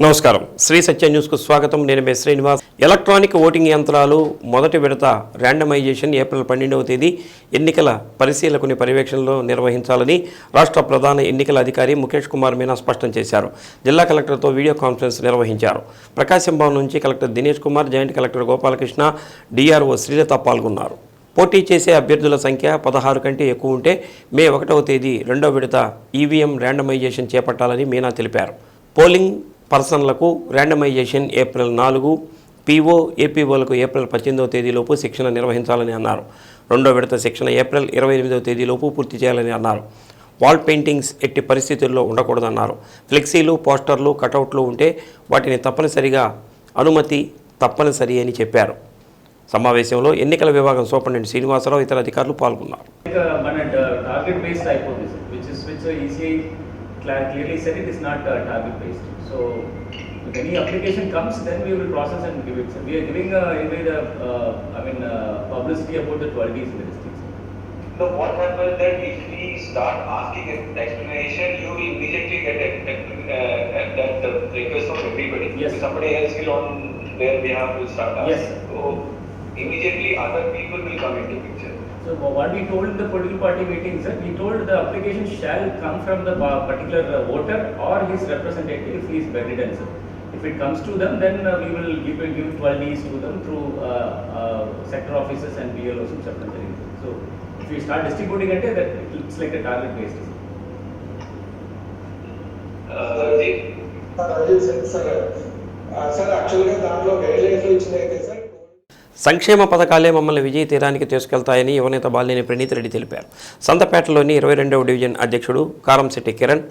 నమస్కారం శ్రీ సత్య న్యూస్కు స్వాగతం. నేను మే శ్రీనివాస్. ఎలక్ట్రానిక్ ఓటింగ్ యంత్రాలు మొదటి విడత ర్యాండమైజేషన్ ఏప్రిల్ 12వ తేదీ ఎన్నికల పరిశీలకుని పర్యవేక్షణలో నిర్వహించాలని రాష్ట్ర ప్రధాన ఎన్నికల అధికారి ముఖేష్ కుమార్ మీనా స్పష్టం చేశారు. జిల్లా కలెక్టర్తో వీడియో కాన్ఫరెన్స్ నిర్వహించారు. ప్రకాశం భవన్ నుంచి collector Dinesh Kumar, joint collector Gopalakrishna, DRO Srilatha పాల్గొన్నారు. పోటీ చేసే అభ్యర్థుల సంఖ్య 16 కంటే ఎక్కువ ఉంటే మే 1వ తేదీ రెండో విడత ఈవీఎం ర్యాండమైజేషన్ చేపట్టాలని మీనా తెలిపారు. పోలింగ్ పర్సన్లకు ర్యాండమైజేషన్ ఏప్రిల్ 4, పీఓ ఏపీఓలకు ఏప్రిల్ 18వ తేదీలోపు శిక్షణ నిర్వహించాలని అన్నారు. రెండో విడత శిక్షణ ఏప్రిల్ 28వ తేదీలోపు పూర్తి చేయాలని అన్నారు. వాల్ పెయింటింగ్స్ ఎట్టి పరిస్థితుల్లో ఉండకూడదన్నారు. ఫ్లెక్సీలు, పోస్టర్లు, కటౌట్లు ఉంటే వాటిని అనుమతి తప్పనిసరి అని చెప్పారు. సమావేశంలో ఎన్నికల విభాగం సూపరింటెండెంట్ శ్రీనివాసరావు, ఇతర అధికారులు పాల్గొన్నారు. Clearly said it is not target based. So if any application comes, then we will process and give it. So we are giving publicity about the 12Ds in the districts. So what happens that if we start asking an explanation, you will immediately get that request from everybody. Yes. Somebody else will on their behalf will start asking. Yes. So immediately other people will come into picture. So what we told in the political party meetings, we told the application shall come from the particular voter or his representative if he is bedridden. If it comes to them, then we will give 12Ds to them through sector offices and BLOs and supplementary. So if we start distributing it, that it's like a target based. Sir, actually, దాంట్లో guidelines ఇచ్చినైతే sir సంక్షేమ పథకాలే మమ్మల్ని విజయ తీరానికి తీసుకెళ్తాయని యువనేత బాలినేని ప్రణీత్ రెడ్డి తెలిపారు. సంతపేటలోని 22వ division అధ్యక్షుడు Karamsetti Kiran,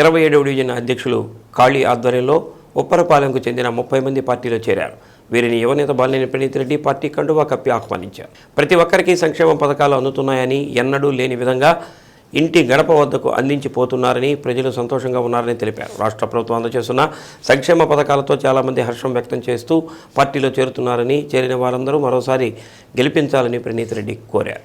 27వ division అధ్యక్షులు కాళీ ఆధ్వర్యంలో ఉప్పరపాలెంకు చెందిన 30 మంది పార్టీలో చేరారు. వీరిని యువనేత బాలినేని ప్రణీత్ రెడ్డి పార్టీ కండువా కప్పి ఆహ్వానించారు. ప్రతి ఒక్కరికి సంక్షేమ పథకాలు అందుతున్నాయని, ఎన్నడూ లేని విధంగా ఇంటి గడప వద్దకు అందించిపోతున్నారని, ప్రజలు సంతోషంగా ఉన్నారని తెలిపారు. రాష్ట్ర ప్రభుత్వం అందజేస్తున్న సంక్షేమ పథకాలతో చాలామంది హర్షం వ్యక్తం చేస్తూ పార్టీలో చేరుతున్నారని, చేరిన వారందరూ మరోసారి గెలిపించాలని ప్రణీత్ రెడ్డి కోరారు.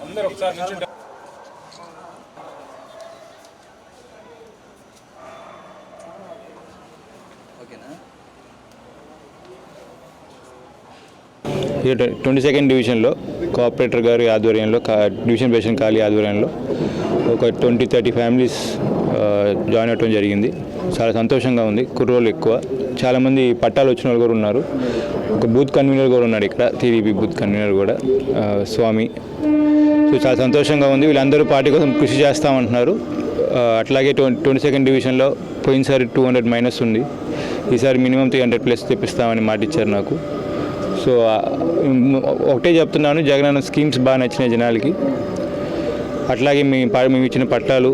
అందరూ ఒకసారి నుంచి 22nd డివిజన్లో కోఆపరేటర్ గారి ఆధ్వర్యంలో, డివిజన్ ప్రెసిడెంట్ ఖాళీ ఆధ్వర్యంలో ఒక 20-30 ఫ్యామిలీస్ జాయిన్ అవ్వడం జరిగింది. చాలా సంతోషంగా ఉంది. కుర్రోళ్ళు ఎక్కువ, చాలామంది పట్టాలు వచ్చిన వాళ్ళు కూడా ఉన్నారు. ఒక బూత్ కన్వీనర్ కూడా ఉన్నాడు ఇక్కడ, టీడీపీ బూత్ కన్వీనర్ కూడా, స్వామి. సో చాలా సంతోషంగా ఉంది. వీళ్ళందరూ పార్టీ కోసం కృషి చేస్తామంటున్నారు. అట్లాగే 22nd డివిజన్లో పోయినసారి 200 మైనస్ ఉంది, ఈసారి మినిమం 300+ తెప్పిస్తామని మాట ఇచ్చారు నాకు. సో ఒకటే చెప్తున్నాను, జగనన్న స్కీమ్స్ బాగా నచ్చినాయి జనాలకి. అట్లాగే మేము ఇచ్చిన పట్టాలు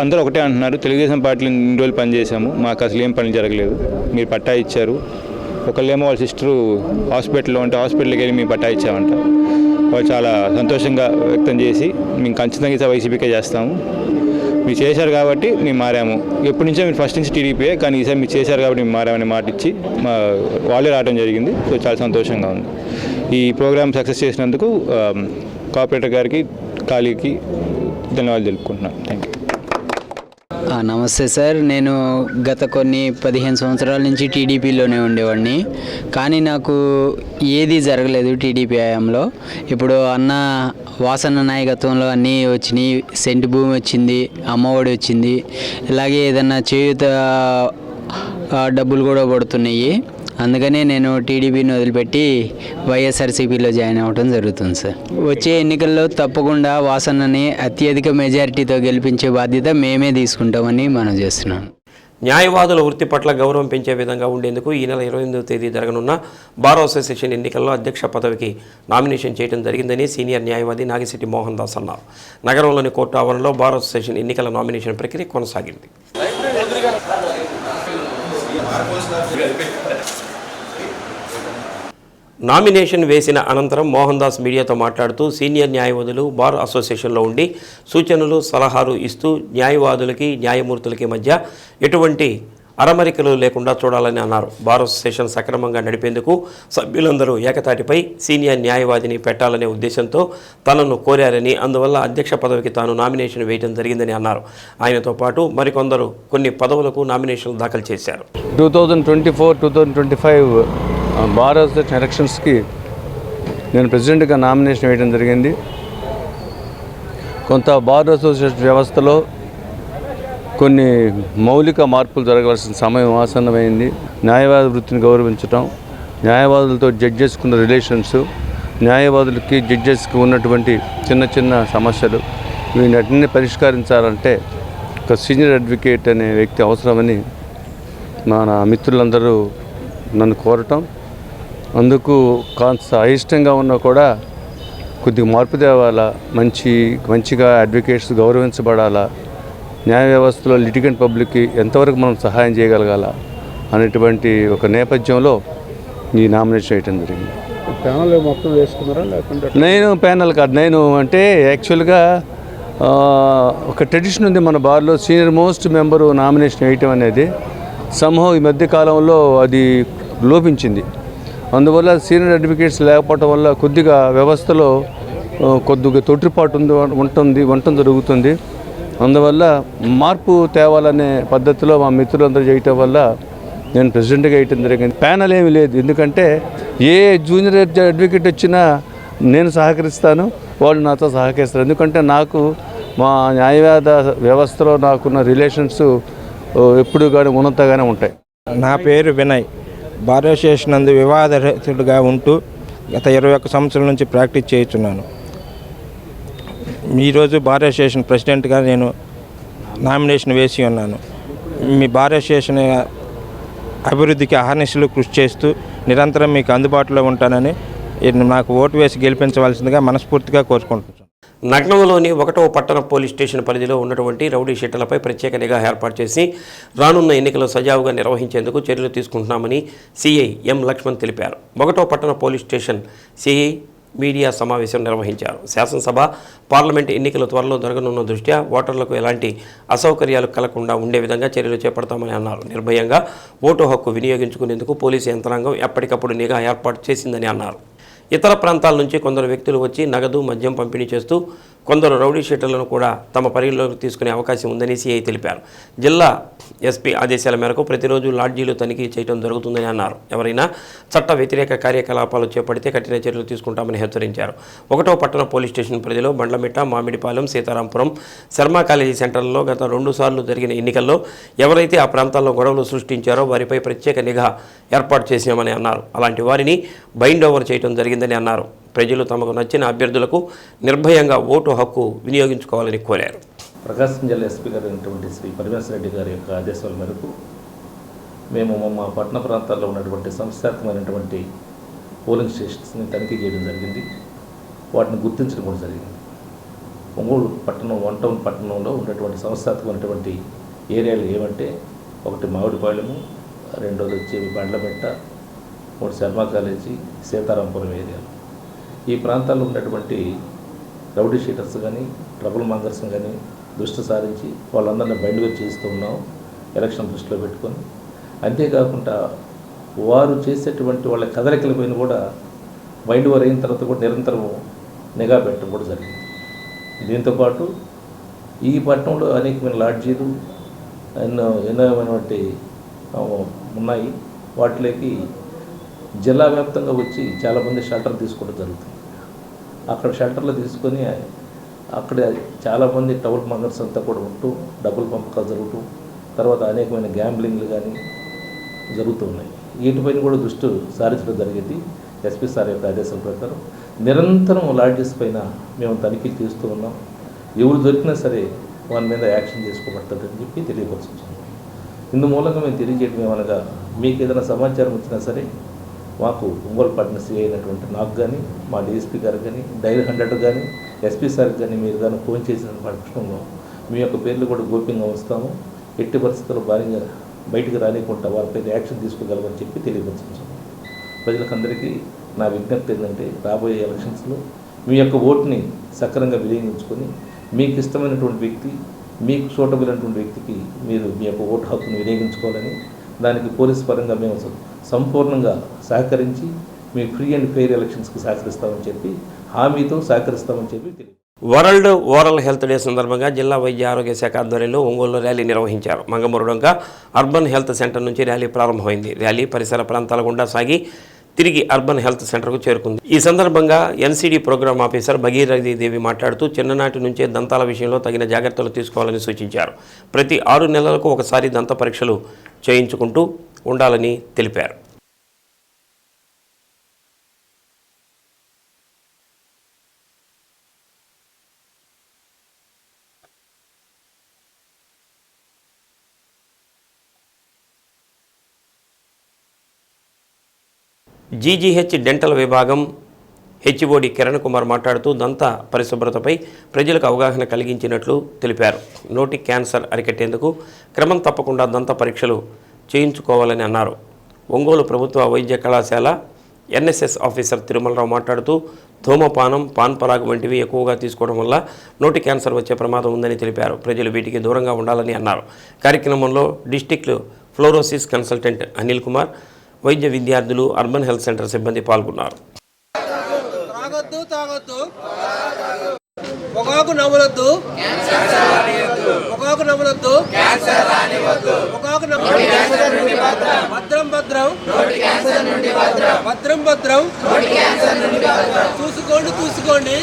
అందరూ ఒకటే అంటున్నారు, తెలుగుదేశం పార్టీలో ఇన్ని రోజులు పనిచేసాము, మాకు అసలు ఏం పని జరగలేదు, మీరు పట్టా ఇచ్చారు. ఒకళ్ళేమో వాళ్ళ సిస్టరు హాస్పిటల్లో ఉంటే హాస్పిటల్కి వెళ్ళి మేము పట్టా ఇచ్చామంట. వాళ్ళు చాలా సంతోషంగా వ్యక్తం చేసి మేము ఖచ్చితంగా వైసీపీకే చేస్తాము, మీరు చేశారు కాబట్టి మేము మారాము. ఎప్పటి నుంచో మీరు ఫస్ట్ నుంచి టీడీపీయే, కానీ ఈసారి మీరు చేశారు కాబట్టి మేము మారామని మాట ఇచ్చి వాళ్ళే రావడం జరిగింది. సో చాలా సంతోషంగా ఉంది. ఈ ప్రోగ్రామ్ సక్సెస్ చేసినందుకు కోఆపరేటర్ గారికి, ఖాళీకి ధన్యవాదాలు తెలుపుకుంటున్నాను. Thank you. నమస్తే సార్, నేను గత కొన్ని 15 సంవత్సరాల నుంచి టీడీపీలోనే ఉండేవాడిని, కానీ నాకు ఏది జరగలేదు టీడీపీ హయాంలో. ఇప్పుడు అన్న వాసన నాయకత్వంలో అన్నీ వచ్చినాయి, సెంటు భూమి వచ్చింది, అమ్మఒడి వచ్చింది, ఇలాగే ఏదన్నా చేయూత డబ్బులు కూడా పడుతున్నాయి. అందుకనే నేను టీడీపీని వదిలిపెట్టి వైఎస్ఆర్సీపీలో జాయిన్ అవ్వడం జరుగుతుంది సార్. వచ్చే ఎన్నికల్లో తప్పకుండా వాసన్నని అత్యధిక మెజారిటీతో గెలిపించే బాధ్యత మేమే తీసుకుంటామని మనం చేస్తున్నాం. న్యాయవాదుల వృత్తి పట్ల గౌరవం పెంచే విధంగా ఉండేందుకు ఈ నెల 28వ తేదీ జరగనున్న బార్ అసోసియేషన్ ఎన్నికల్లో అధ్యక్ష పదవికి నామినేషన్ చేయడం జరిగిందని సీనియర్ న్యాయవాది నాగిశెట్టి మోహన్ దాస్ అన్నారు. నగరంలోని కోర్టు ఆవరణలో బార్ అసోసియేషన్ ఎన్నికల నామినేషన్ ప్రక్రియ కొనసాగింది. నామినేషన్ వేసిన అనంతరం మోహన్ దాస్ మీడియాతో మాట్లాడుతూ సీనియర్ న్యాయవాదులు బార్ అసోసియేషన్లో ఉండి సూచనలు సలహాలు ఇస్తూ న్యాయవాదులకి న్యాయమూర్తులకి మధ్య ఎటువంటి అరమరికలు లేకుండా చూడాలని అన్నారు. బార్ అసోసియేషన్ సక్రమంగా నడిపేందుకు సభ్యులందరూ ఏకతాటిపై సీనియర్ న్యాయవాదిని పెట్టాలనే ఉద్దేశంతో తనను కోరారని, అందువల్ల అధ్యక్ష పదవికి తాను నామినేషన్ వేయడం జరిగిందని అన్నారు. ఆయనతో పాటు మరికొందరు కొన్ని పదవులకు నామినేషన్లు దాఖలు చేశారు. 2024-2025 బార్ అసోసియేషన్ ఎలక్షన్స్కి నేను ప్రెసిడెంట్గా నామినేషన్ వేయడం జరిగింది. కొంత బార్ అసోసియేషన్ వ్యవస్థలో కొన్ని మౌలిక మార్పులు జరగవలసిన సమయం ఆసన్నమైంది. న్యాయవాద వృత్తిని గౌరవించటం, న్యాయవాదులతో జడ్జెస్కి ఉన్న రిలేషన్స్, న్యాయవాదులకి జడ్జెస్కి ఉన్నటువంటి చిన్న చిన్న సమస్యలు, వీటన్నిటిని పరిష్కరించాలంటే ఒక సీనియర్ అడ్వకేట్ అనే వ్యక్తి అవసరమని మన మిత్రులందరూ నన్ను కోరటం, అందుకు కాస్త అయిష్టంగా ఉన్నా కూడా కొద్దిగా మార్పు తేవాలా, మంచిగా అడ్వకేట్స్ గౌరవించబడాలా, న్యాయ వ్యవస్థలో లిటిగెంట్ పబ్లిక్కి ఎంతవరకు మనం సహాయం చేయగలగాల అనేటువంటి ఒక నేపథ్యంలో ఈ నామినేషన్ వేయటం జరిగింది. ప్యానల్ మొత్తం వేసుకున్నారా లేకుంటే? నేను ప్యానల్ కాదు, నేను అంటే యాక్చువల్గా ఒక ట్రెడిషన్ ఉంది మన బార్లో, సీనియర్ మోస్ట్ మెంబరు నామినేషన్ వేయటం అనేది సంభవం ఈ మధ్య కాలంలో అది లోపించింది. అందువల్ల సీనియర్ అడ్వకేట్స్ లేకపోవటం వల్ల కొద్దిగా వ్యవస్థలో కొద్దిగా తొట్టిపాటు ఉండటం జరుగుతుంది. అందువల్ల మార్పు తేవాలనే పద్ధతిలో మా మిత్రులందరూ చేయటం వల్ల నేను ప్రెసిడెంట్గా వేయటం జరిగింది. ప్యానల్ ఏమీ లేదు, ఎందుకంటే ఏ జూనియర్ అడ్వకేట్ వచ్చినా నేను సహకరిస్తాను, వాళ్ళు నాతో సహకరిస్తారు. ఎందుకంటే నాకు మా న్యాయవాద వ్యవస్థలో నాకున్న రిలేషన్స్ ఎప్పుడు కానీ ఉన్నతగానే ఉంటాయి. నా పేరు వినయ్. బార్ అసోసియేషన్ నందు వివాదరహితుడిగా ఉంటూ గత 21 సంవత్సరాల నుంచి ప్రాక్టీస్ చేస్తున్నాను. ఈరోజు బార్ అసోసియేషన్ ప్రెసిడెంట్గా నేను నామినేషన్ వేసి ఉన్నాను. మీ బార్ అసోసియేషన్ అభివృద్ధికి అహర్నిశలు కృషి చేస్తూ నిరంతరం మీకు అందుబాటులో ఉంటానని నాకు ఓటు వేసి గెలిపించవలసిందిగా మనస్ఫూర్తిగా కోరుకుంటున్నాను. నగరంలోని 1వ పట్టణ పోలీస్ స్టేషన్ పరిధిలో ఉన్నటువంటి రౌడీ షీటర్లపై ప్రత్యేక నిఘా ఏర్పాటు చేసి రానున్న ఎన్నికలు సజావుగా నిర్వహించేందుకు చర్యలు తీసుకుంటున్నామని సిఐ ఎం లక్ష్మణ్ తెలిపారు. 1వ పట్టణ పోలీస్ స్టేషన్ సిఐ మీడియా సమావేశం నిర్వహించారు. శాసనసభ, పార్లమెంట్ ఎన్నికలు త్వరలో జరగనున్న దృష్ట్యా ఓటర్లకు ఎలాంటి అసౌకర్యాలు కలగకుండా ఉండే విధంగా చర్యలు చేపడతామని అన్నారు. నిర్భయంగా ఓటు హక్కు వినియోగించుకునేందుకు పోలీసు యంత్రాంగం ఎప్పటికప్పుడు నిఘా ఏర్పాటు చేసిందని అన్నారు. ఇతర ప్రాంతాల నుంచి కొందరు వ్యక్తులు వచ్చి నగదు, మద్యం పంపిణీ చేస్తూ కొందరు రౌడీ షీటర్లను కూడా తమ పరిధిలోకి తీసుకునే అవకాశం ఉందని సిఐ తెలిపారు. జిల్లా ఎస్పీ ఆదేశాల మేరకు ప్రతిరోజు లాడ్జీలు తనిఖీ చేయడం జరుగుతుందని అన్నారు. ఎవరైనా చట్ట వ్యతిరేక కార్యకలాపాలు చేపడితే కఠిన చర్యలు తీసుకుంటామని హెచ్చరించారు. 1వ పట్టణ పోలీస్ స్టేషన్ పరిధిలో బండ్లమిట్ట, మామిడిపాలెం, సీతారాంపురం, శర్మ కాలేజీ సెంటర్లలో గత 2 సార్లు జరిగిన ఎన్నికల్లో ఎవరైతే ఆ ప్రాంతాల్లో గొడవలు సృష్టించారో వారిపై ప్రత్యేక నిఘా ఏర్పాటు చేశామని అన్నారు. అలాంటి వారిని బైండ్ ఓవర్ చేయడం జరిగిందని అన్నారు. ప్రజలు తమకు నచ్చిన అభ్యర్థులకు నిర్భయంగా ఓటు హక్కు వినియోగించుకోవాలని కోరారు. ప్రకాశం జిల్లా ఎస్పీ గారు అయినటువంటి శ్రీ పరమేశ్వర రెడ్డి గారి యొక్క ఆదేశాల మేరకు మేము మా పట్టణ ప్రాంతాల్లో ఉన్నటువంటి సంస్థాత్మకమైనటువంటి పోలింగ్ స్టేషన్స్ని తనిఖీ చేయడం జరిగింది. వాటిని గుర్తించడం కూడా జరిగింది. ఒంగోలు పట్టణం, 1 టౌన్ పట్టణంలో ఉన్నటువంటి సంస్థాత్మకమైనటువంటి ఏరియాలు ఏమంటే, 1 మామిడిపాలెము, 2వది వచ్చి బండ్లమిట్ట, 3 శర్మ కాలేజీ, సీతారాంపురం ఏరియాలు. ఈ ప్రాంతాల్లో ఉన్నటువంటి రౌడీ షీటర్స్ కానీ, ట్రబుల్ మాంగర్స్ కానీ దృష్టి సారించి వాళ్ళందరినీ బైండ్ఓవర్ చేస్తూ ఉన్నాం ఎలక్షన్ దృష్టిలో పెట్టుకొని. అంతేకాకుండా వారు చేసేటువంటి వాళ్ళ కదలికలపైన కూడా బైండ్ఓవర్ అయిన తర్వాత కూడా నిరంతరం నిఘా పెట్టడం కూడా జరిగింది. దీంతోపాటు ఈ పట్టణంలో అనేకమైన లాడ్జీలు ఎన్నోమైనటువంటి ఉన్నాయి. వాటిలోకి జిల్లా వ్యాప్తంగా వచ్చి చాలామంది షెల్టర్ తీసుకోవడం జరుగుతుంది. అక్కడ షెల్టర్లు తీసుకొని అక్కడ చాలామంది టౌల్ మంగర్స్ అంతా కూడా ఉంటూ డబ్బులు పంపకాలు జరుగుతూ, తర్వాత అనేకమైన గ్యాంబ్లింగ్లు కానీ జరుగుతూ ఉన్నాయి. వీటిపైన కూడా దృష్టి సారించడం జరిగింది. ఎస్పీ సార్ యొక్క ఆదేశాల ప్రకారం నిరంతరం లాడ్జెస్ పైన మేము తనిఖీలు తీస్తూ ఉన్నాం. ఎవరు దొరికినా సరే వారి మీద యాక్షన్ చేసుకోబడుతుందని చెప్పి తెలియపరుచుతున్నాం. ఇందు మూలంగా మేము తెలియజేయడం ఏమనగా మీకు ఏదైనా సమాచారం వచ్చినా సరే మాకు ఒంగోలు పట్టణ సిఐ అయినటువంటి నాకు కానీ మా డిఎస్పీ గారికి కానీ డైల్ 100 కానీ ఎస్పీ సార్కి కానీ మీరు కానీ ఫోన్ చేసిన పక్షంలో మీ యొక్క పేర్లు కూడా గోప్యంగా ఉంచుతాము. ఎట్టి పరిస్థితుల్లో భారీగా బయటకు రానికుండా వారిపై యాక్షన్ తీసుకోగలమని చెప్పి తెలియపరచుకుంటాం. ప్రజలకందరికీ నా విజ్ఞప్తి ఏంటంటే రాబోయే ఎలక్షన్స్లో మీ యొక్క ఓటుని సక్రమంగా వినియోగించుకొని మీకు ఇష్టమైనటువంటి వ్యక్తి, మీకు సూటబుల్ అయినటువంటి వ్యక్తికి మీరు మీ యొక్క ఓటు హక్కును వినియోగించుకోవాలని, దానికి పోలీస్ పరంగా మేము సంపూర్ణంగా సహకరించి మీ ఫ్రీ అండ్ ఫెయిర్ ఎలక్షన్స్కి సహకరిస్తామని చెప్పి హామీతో సహకరిస్తామని చెప్పి తెలియదు. వరల్డ్ ఓరల్ హెల్త్ డే సందర్భంగా జిల్లా వైద్య ఆరోగ్య శాఖ ఆధ్వర్యంలో ఒంగోలులో ర్యాలీ నిర్వహించారు. మంగమూరుడంక అర్బన్ హెల్త్ సెంటర్ నుంచి ర్యాలీ ప్రారంభమైంది. ర్యాలీ పరిసర ప్రాంతాల గుండా సాగి తిరిగి అర్బన్ హెల్త్ సెంటర్కు చేరుకుంది. ఈ సందర్భంగా ఎన్సీడీ ప్రోగ్రామ్ ఆఫీసర్ భగీరథి దేవి మాట్లాడుతూ చిన్ననాటి నుంచే దంతాల విషయంలో తగిన జాగ్రత్తలు తీసుకోవాలని సూచించారు. ప్రతి 6 నెలలకు ఒకసారి దంత పరీక్షలు చేయించుకుంటూ ఉండాలని తెలిపారు. జీజీహెచ్ డెంటల్ విభాగం హెచ్ఓడి కిరణ్ కుమార్ మాట్లాడుతూ దంత పరిశుభ్రతపై ప్రజలకు అవగాహన కలిగించినట్లు తెలిపారు. నోటి క్యాన్సర్ అరికట్టేందుకు క్రమం తప్పకుండా దంత పరీక్షలు చేయించుకోవాలని అన్నారు. ఒంగోలు ప్రభుత్వ వైద్య కళాశాల ఎన్ఎస్ఎస్ ఆఫీసర్ తిరుమలరావు మాట్లాడుతూ ధూమపానం, పాన్ పరాగ్ వంటివి ఎక్కువగా తీసుకోవడం వల్ల నోటి క్యాన్సర్ వచ్చే ప్రమాదం ఉందని తెలిపారు. ప్రజలు వీటికి దూరంగా ఉండాలని అన్నారు. కార్యక్రమంలో district fluorosis consultant Anil Kumar, వైద్య విద్యార్థులు, అర్బన్ హెల్త్ సెంటర్ సిబ్బంది పాల్గొన్నారు. పొగాకు నమలొద్దు, పొగాకు నమలొద్దు, పొగాకు భద్రం భద్రం, భద్రం భద్రం, చూసుకోండి చూసుకోండి,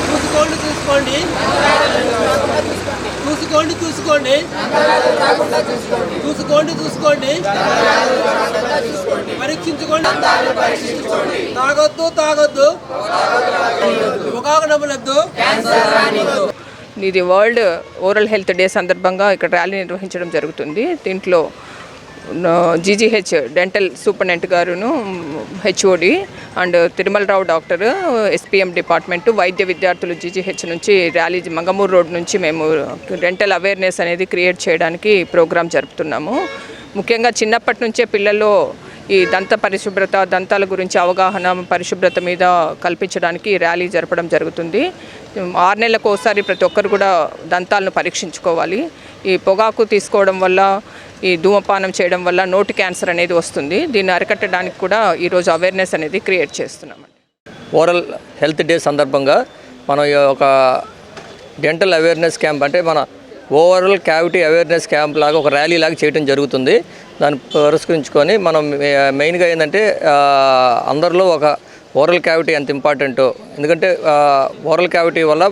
చూసుకోండి చూసుకోండి, చూసుకోండి చూసుకోండి, చూసుకోండి చూసుకోండి, పరీక్షించుకోండి, తాగొద్దు తాగొద్దు, పొగాకు నమలొద్దు. ఇది వరల్డ్ ఓరల్ హెల్త్ డే సందర్భంగా ఇక్కడ ర్యాలీ నిర్వహించడం జరుగుతుంది. దీంట్లో జీజీహెచ్ డెంటల్ సూపరింటెండెంట్ గారును, HOD and Tirumalarao doctor, SPM department, వైద్య విద్యార్థులు జీజీహెచ్ నుంచి ర్యాలీ మంగమూరు రోడ్ నుంచి మేము డెంటల్ అవేర్నెస్ అనేది క్రియేట్ చేయడానికి ప్రోగ్రాం జరుపుతున్నాము. ముఖ్యంగా చిన్నప్పటి నుంచే పిల్లల్లో ఈ దంత పరిశుభ్రత, దంతాల గురించి అవగాహన, పరిశుభ్రత మీద కల్పించడానికి ర్యాలీ జరపడం జరుగుతుంది. 6 నెలలకు ఒకసారి ప్రతి ఒక్కరు కూడా దంతాలను పరీక్షించుకోవాలి. ఈ పొగాకు తీసుకోవడం వల్ల, ఈ ధూమపానం చేయడం వల్ల నోటి క్యాన్సర్ అనేది వస్తుంది. దీన్ని అరికట్టడానికి కూడా ఈరోజు అవేర్నెస్ అనేది క్రియేట్ చేస్తున్నామండి. ఓరల్ హెల్త్ డే సందర్భంగా మనం ఒక డెంటల్ అవేర్నెస్ క్యాంప్, అంటే మన ఓవరాల్ క్యావిటీ అవేర్నెస్ క్యాంప్ లాగా ఒక ర్యాలీ లాగా చేయడం జరుగుతుంది. దాన్ని పురస్కరించుకొని మనం మెయిన్గా ఏంటంటే అందరిలో ఒక ఓరల్ క్యావిటీ ఎంత ఇంపార్టెంటో, ఎందుకంటే ఓరల్ క్యావిటీ వల్ల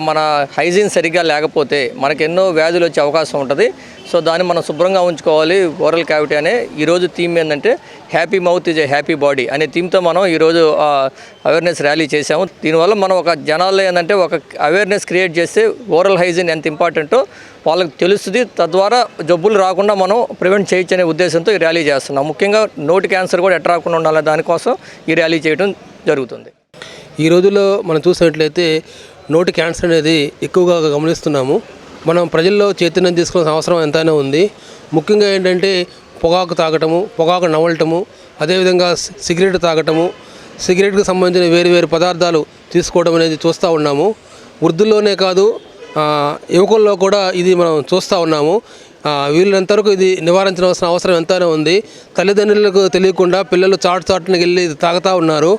మన హైజీన్ సరిగ్గా లేకపోతే మనకు ఎన్నో వ్యాధులు వచ్చే అవకాశం ఉంటుంది. సో దాన్ని మనం శుభ్రంగా ఉంచుకోవాలి. ఓరల్ క్యావిటీ అనే ఈరోజు థీమ్ ఏంటంటే happy mouth is a happy body అనే థీమ్తో మనం ఈరోజు అవేర్నెస్ ర్యాలీ చేసాము. దీనివల్ల మనం ఒక జనాల్లో ఏంటంటే ఒక అవేర్నెస్ క్రియేట్ చేస్తే ఓరల్ హైజీన్ ఎంత ఇంపార్టెంటో వాళ్ళకి తెలుస్తుంది. తద్వారా జబ్బులు రాకుండా మనం ప్రివెంట్ చేయొచ్చు అనే ఉద్దేశంతో ఈ ర్యాలీ చేస్తున్నాం. ముఖ్యంగా నోటి క్యాన్సర్ కూడా ఎట్లా రాకుండా ఉండాలి దానికోసం ఈ ర్యాలీ చేయడం జరుగుతుంది. ఈ రోజుల్లో మనం చూసినట్లయితే నోటి క్యాన్సర్ అనేది ఎక్కువగా గమనిస్తున్నాము. మనం ప్రజల్లో చైతన్యం తీసుకోవాల్సిన అవసరం ఎంతైనా ఉంది. ముఖ్యంగా ఏంటంటే పొగాకు తాగటము, పొగాకు నమలటము, అదేవిధంగా సిగరెట్ తాగటము, సిగరెట్కి సంబంధించిన వేరు పదార్థాలు తీసుకోవడం అనేది చూస్తూ ఉన్నాము. వృద్ధుల్లోనే కాదు, యువకుల్లో కూడా ఇది మనం చూస్తూ ఉన్నాము. వీళ్ళంతవరకు ఇది నివారించవలసిన అవసరం ఎంతైనా ఉంది. తల్లిదండ్రులకు తెలియకుండా పిల్లలు చాటునికి వెళ్ళి తాగుతూ ఉన్నారు.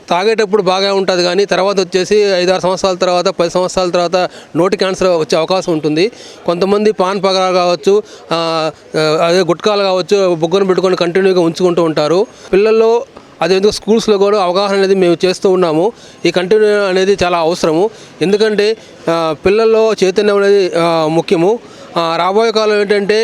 తాగేటప్పుడు బాగా ఉంటుంది, కానీ తర్వాత వచ్చేసి 5-6 సంవత్సరాల తర్వాత, 10 సంవత్సరాల తర్వాత నోటి క్యాన్సర్ వచ్చే అవకాశం ఉంటుంది. కొంతమంది పాన్ పగరాలు కావచ్చు, అదే గుట్కాలు కావచ్చు, బొగ్గను పెట్టుకొని కంటిన్యూగా ఉంచుకుంటూ ఉంటారు. పిల్లల్లో అదేవిధంగా స్కూల్స్లో కూడా అవగాహన అనేది మేము చేస్తూ ఉన్నాము. ఈ కంటిన్యూ అనేది చాలా అవసరము. ఎందుకంటే పిల్లల్లో చైతన్యం అనేది ముఖ్యము. రాబోయే కాలం ఏంటంటే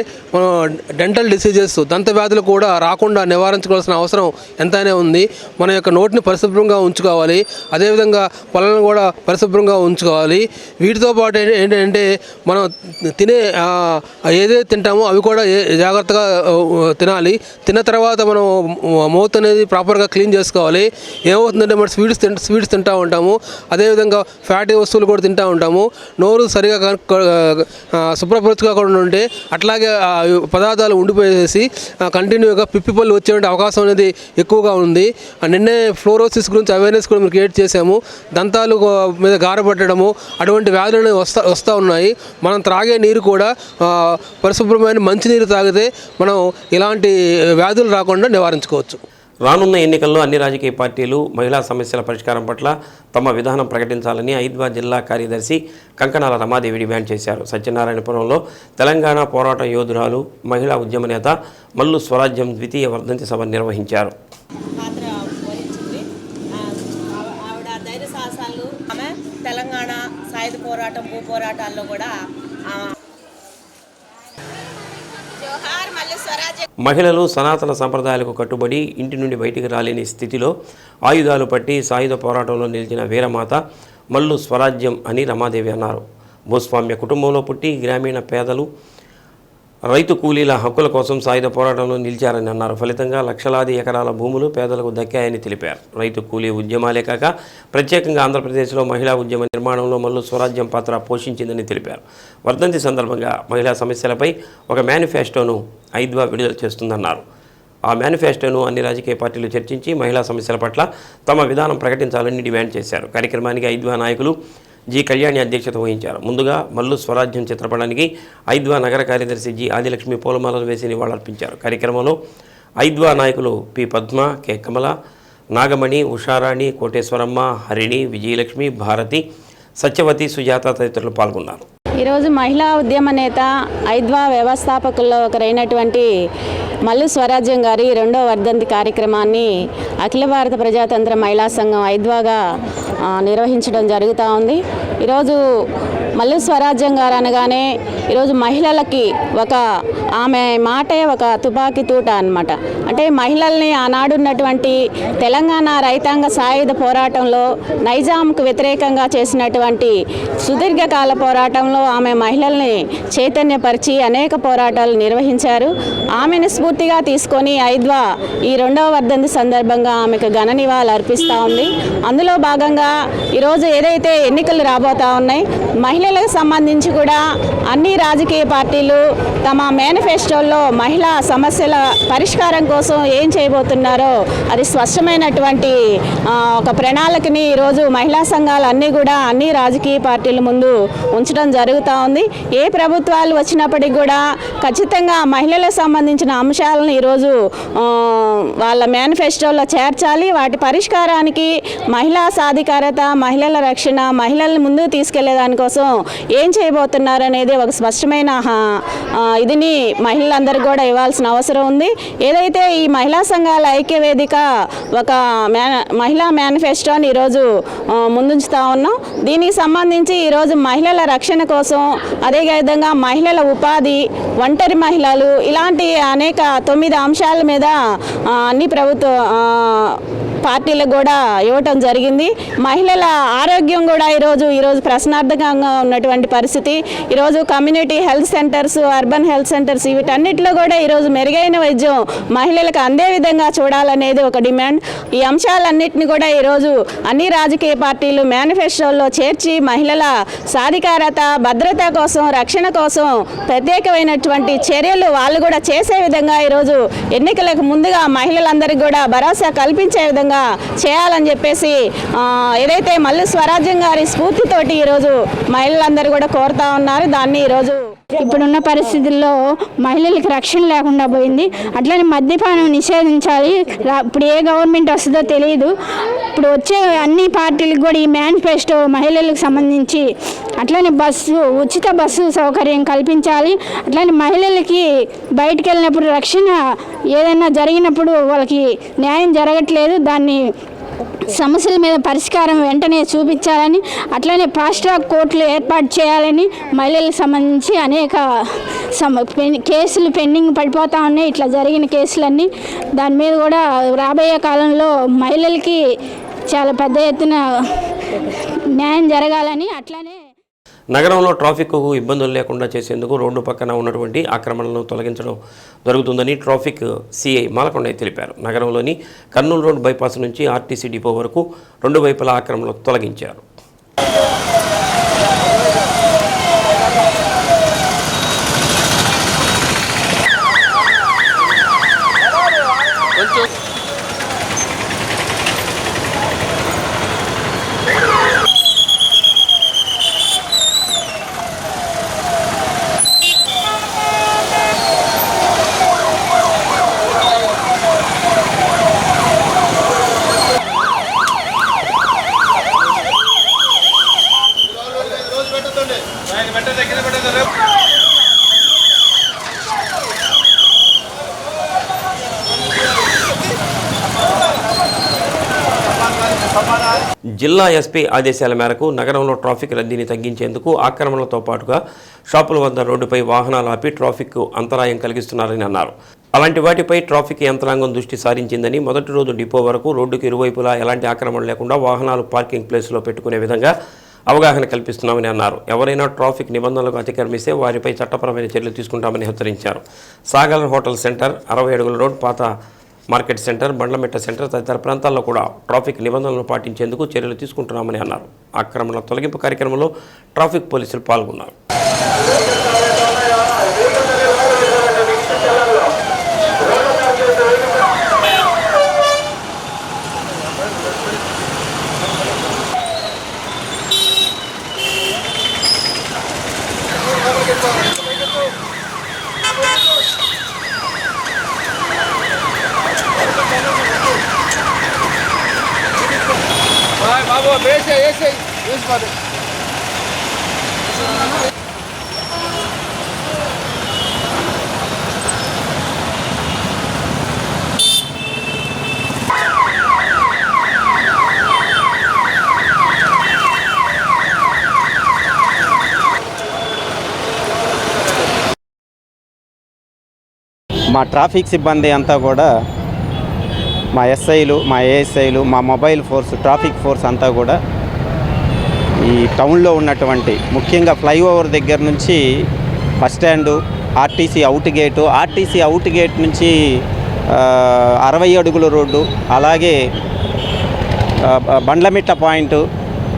డెంటల్ డిసీజెస్ దంత వ్యాధులు కూడా రాకుండా నివారించుకోవాల్సిన అవసరం ఎంతైనా ఉంది. మన యొక్క నోటిని పరిశుభ్రంగా ఉంచుకోవాలి, అదేవిధంగా పళ్ళను కూడా పరిశుభ్రంగా ఉంచుకోవాలి. వీటితో పాటు ఏంటంటే మనం తినే ఏదైతే తింటామో అవి కూడా జాగ్రత్తగా తినాలి. తిన్న తర్వాత మనం మౌత్ అనేది ప్రాపర్గా క్లీన్ చేసుకోవాలి. ఏమవుతుందంటే మనం స్వీట్స్ తింటూ ఉంటాము, అదేవిధంగా ఫ్యాటీ వస్తువులు కూడా తింటూ ఉంటాము. నోరు సరిగా శుభ్రపరచుకోకుండా ఉంటే అట్లాగే పదార్థాలు ఉండిపోయేసి కంటిన్యూగా పిప్పిపళ్ళు వచ్చే అవకాశం అనేది ఎక్కువగా ఉంది. నిన్నే ఫ్లోరోసిస్ గురించి అవేర్నెస్ కూడా మేము క్రియేట్ చేశాము. దంతాలు మీద గారపట్టడము అటువంటి వ్యాధులు వస్తూ ఉన్నాయి. మనం త్రాగే నీరు కూడా పరిశుభ్రమైన మంచినీరు తాగితే మనం ఇలాంటి వ్యాధులు రాకుండా నివారించుకోవచ్చు. రానున్న ఎన్నికల్లో అన్ని రాజకీయ పార్టీలు మహిళా సమస్యల పరిష్కారం పట్ల తమ విధానం ప్రకటించాలని హైదరాబాద్ జిల్లా కార్యదర్శి కంకణాల రమాదేవి డిమాండ్ చేశారు. సత్యనారాయణపురంలో తెలంగాణ పోరాట యోధురాలు మహిళా ఉద్యమ నేత మల్లు స్వరాజ్యం ద్వితీయ వర్ధంతి సభ నిర్వహించారు. తెలంగాణ సాయుధ పోరాటం భూ పోరాటాల్లో కూడా మహిళలు సనాతన సంప్రదాయాలకు కట్టుబడి ఇంటి నుండి బయటికి రాలేని స్థితిలో ఆయుధాలు పట్టి సాయుధ పోరాటంలో నిలిచిన వీరమాత మల్లు స్వరాజ్యం అని రమాదేవి అన్నారు. భూస్వామ్య కుటుంబంలో పుట్టి గ్రామీణ పేదలు రైతు కూలీల హక్కుల కోసం సాయుధ పోరాటంలో నిలిచారని అన్నారు. ఫలితంగా లక్షలాది ఎకరాల భూములు పేదలకు దక్కాయని తెలిపారు. రైతు కూలీ ఉద్యమాలే కాక ప్రత్యేకంగా ఆంధ్రప్రదేశ్లో మహిళా ఉద్యమ నిర్మాణంలో మల్లు స్వరాజ్యం పాత్ర పోషించిందని తెలిపారు. వర్ధంతి సందర్భంగా మహిళా సమస్యలపై ఒక మేనిఫెస్టోను ఐద్వా విడుదల చేస్తుందన్నారు. ఆ మేనిఫెస్టోను అన్ని రాజకీయ పార్టీలు చర్చించి మహిళా సమస్యల పట్ల తమ విధానం ప్రకటించాలని డిమాండ్ చేశారు. కార్యక్రమానికి ఐద్వా నాయకులు జి కళ్యాణి అధ్యక్షత వహించారు. ముందుగా మల్లు స్వరాజ్యం చిత్రపటానికి ఐద్వా నగర కార్యదర్శి జి ఆదిలక్ష్మి పూలమాలలు వేసి నివాళులర్పించారు. కార్యక్రమంలో ఐద్వా నాయకులు పి పద్మ, కె కమల, నాగమణి, ఉషారాణి, కోటేశ్వరమ్మ, హరిణి, విజయలక్ష్మి, భారతి, సత్యవతి, సుజాత తదితరులు పాల్గొన్నారు. ఈరోజు మహిళా ఉద్యమ నేత ఐద్వా వ్యవస్థాపకుల్లో ఒకరైనటువంటి మల్లు స్వరాజ్యం గారి 2వ వర్ధంతి కార్యక్రమాన్ని అఖిల భారత ప్రజాతంత్ర మహిళా సంఘం ఐద్వాగా నిర్వహించడం జరుగుతూ ఉంది. ఈరోజు మల్లు స్వరాజ్యం గారు అనగానే ఈరోజు మహిళలకి ఆమె మాటే ఒక తుపాకీ తూట అన్నమాట. అంటే మహిళల్ని ఆనాడున్నటువంటి తెలంగాణ రైతాంగ సాయుధ పోరాటంలో నైజాంకు వ్యతిరేకంగా చేసినటువంటి సుదీర్ఘకాల పోరాటంలో ఆమె మహిళల్ని చైతన్యపరిచి అనేక పోరాటాలు నిర్వహించారు. ఆమెను స్ఫూర్తిగా తీసుకొని ఐద్వా ఈ 2వ వర్ధంతి సందర్భంగా ఆమెకు ఘన నివాళులు అర్పిస్తూ ఉంది. అందులో భాగంగా ఈరోజు ఏదైతే ఎన్నికలు రాబోతా ఉన్నాయి, మహిళలకు సంబంధించి కూడా అన్ని రాజకీయ పార్టీలు తమ మేనిఫెస్టోల్లో మహిళా సమస్యల పరిష్కారం కోసం ఏం చేయబోతున్నారో అది స్పష్టమైనటువంటి ఒక ప్రణాళికని ఈరోజు మహిళా సంఘాలు అన్నీ కూడా అన్ని రాజకీయ పార్టీల ముందు ఉంచడం జరుగుతూ ఉంది. ఏ ప్రభుత్వాలు వచ్చినప్పటికీ కూడా ఖచ్చితంగా మహిళలకు సంబంధించిన అంశాలను ఈరోజు వాళ్ళ మేనిఫెస్టోలో చేర్చాలి. వాటి పరిష్కారానికి మహిళా సాధికారత, మహిళల రక్షణ, మహిళలను ముందుకు తీసుకెళ్లే దానికోసం ఏం చేయబోతున్నారు అనేది ఒక స్పష్టమైన ఇదిని మహిళలందరికీ కూడా ఇవ్వాల్సిన అవసరం ఉంది. ఏదైతే ఈ మహిళా సంఘాల ఐక్యవేదిక ఒక మహిళా మేనిఫెస్టోని ఈరోజు ముందుంచుతా ఉన్నాం. దీనికి సంబంధించి ఈరోజు మహిళల రక్షణ కోసం, అదేవిధంగా మహిళల ఉపాధి, ఒంటరి మహిళలు, ఇలాంటి అనేక 9 అంశాల మీద అన్ని ప్రభుత్వ పార్టీలకు కూడా ఇవ్వటం జరిగింది. మహిళల ఆరోగ్యం కూడా ఈరోజు ప్రశ్నార్థకంగా ఉన్నటువంటి పరిస్థితి. ఈరోజు community health centres, urban health centres వీటన్నిటిలో కూడా ఈరోజు మెరుగైన వైద్యం మహిళలకు అందే విధంగా చూడాలనేది ఒక డిమాండ్. ఈ అంశాలన్నింటినీ కూడా ఈరోజు అన్ని రాజకీయ పార్టీలు మేనిఫెస్టోల్లో చేర్చి మహిళల సాధికారత, భద్రత కోసం, రక్షణ కోసం ప్రత్యేకమైనటువంటి చర్యలు వాళ్ళు కూడా చేసే విధంగా ఈరోజు ఎన్నికలకు ముందుగా మహిళలందరికీ కూడా భరోసా కల్పించే విధంగా చేయాలని చెప్పేసి ఏదైతే మల్లు స్వరాజ్యం గారి స్ఫూర్తితోటి ఈరోజు మహిళలందరూ కూడా కోరుతా ఉన్నారు. దాన్ని ఈరోజు ఇప్పుడున్న పరిస్థితుల్లో మహిళలకు రక్షణ లేకుండా పోయింది. అట్లనే మద్యపానం నిషేధించాలి. ఇప్పుడు ఏ గవర్నమెంట్ వస్తుందో తెలియదు. ఇప్పుడు వచ్చే అన్ని పార్టీలకు కూడా ఈ మేనిఫెస్టో మహిళలకు సంబంధించి అట్లనే ఉచిత బస్సు సౌకర్యం కల్పించాలి. అట్లనే మహిళలకి బయటికి వెళ్ళినప్పుడు రక్షణ, ఏదైనా జరిగినప్పుడు వాళ్ళకి న్యాయం జరగట్లేదు, దాన్ని సమస్యల మీద పరిష్కారం వెంటనే చూపించాలని, అట్లనే ఫాస్ట్ ట్రాక్ కోర్టులు ఏర్పాటు చేయాలని, మహిళలకు సంబంధించి అనేక కేసులు పెండింగ్ పడిపోతూ ఉన్నాయి. ఇట్లా జరిగిన కేసులన్నీ దాని మీద కూడా రాబోయే కాలంలో మహిళలకి చాలా పెద్ద ఎత్తున న్యాయం జరగాలని, అట్లనే నగరంలో ట్రాఫిక్కు ఇబ్బందులు లేకుండా చేసేందుకు రోడ్డు పక్కన ఉన్నటువంటి ఆక్రమణలను తొలగించడం జరుగుతుందని ట్రాఫిక్ సిఐ మాలకొండయ్య తెలిపారు. నగరంలోని కర్నూలు రోడ్ బైపాస్ నుంచి ఆర్టీసీ డిపో వరకు 2 వైపులా ఆక్రమణలు తొలగించారు. జిల్లా ఎస్పీ ఆదేశాల మేరకు నగరంలో ట్రాఫిక్ రద్దీని తగ్గించేందుకు ఆక్రమణలతో పాటుగా షాపుల వద్ద రోడ్డుపై వాహనాలు ఆపి ట్రాఫిక్ అంతరాయం కలిగిస్తున్నారని అన్నారు. అలాంటి వాటిపై ట్రాఫిక్ యంత్రాంగం దృష్టి సారించిందని, మొదటి రోజు డిపో వరకు రోడ్డుకి ఇరువైపులా ఎలాంటి ఆక్రమణ లేకుండా వాహనాలు పార్కింగ్ ప్లేస్లో పెట్టుకునే విధంగా అవగాహన కల్పిస్తున్నామని అన్నారు. ఎవరైనా ట్రాఫిక్ నిబంధనలకు అతిక్రమిస్తే వారిపై చట్టపరమైన చర్యలు తీసుకుంటామని హెచ్చరించారు. సాగర్ హోటల్ సెంటర్, 60 అడుగుల రోడ్, పాత మార్కెట్ సెంటర్, బండ్లమెట్ట సెంటర్ తదితర ప్రాంతాల్లో కూడా ట్రాఫిక్ నిబంధనలను పాటించేందుకు చర్యలు తీసుకుంటున్నామని అన్నారు. ఆక్రమణ తొలగింపు కార్యక్రమంలో ట్రాఫిక్ పోలీసులు పాల్గొన్నారు. మా ట్రాఫిక్ సిబ్బంది అంతా కూడా, మా ఎస్ఐలు, మా ఏఎస్ఐలు, మా మొబైల్ ఫోర్స్, ట్రాఫిక్ ఫోర్స్ అంతా కూడా ఈ టౌన్లో ఉన్నటువంటి ముఖ్యంగా ఫ్లైఓవర్ దగ్గర నుంచి bus stand, RTC out gate నుంచి 60 అడుగుల రోడ్డు, అలాగే బండ్లమిట్ట పాయింట్,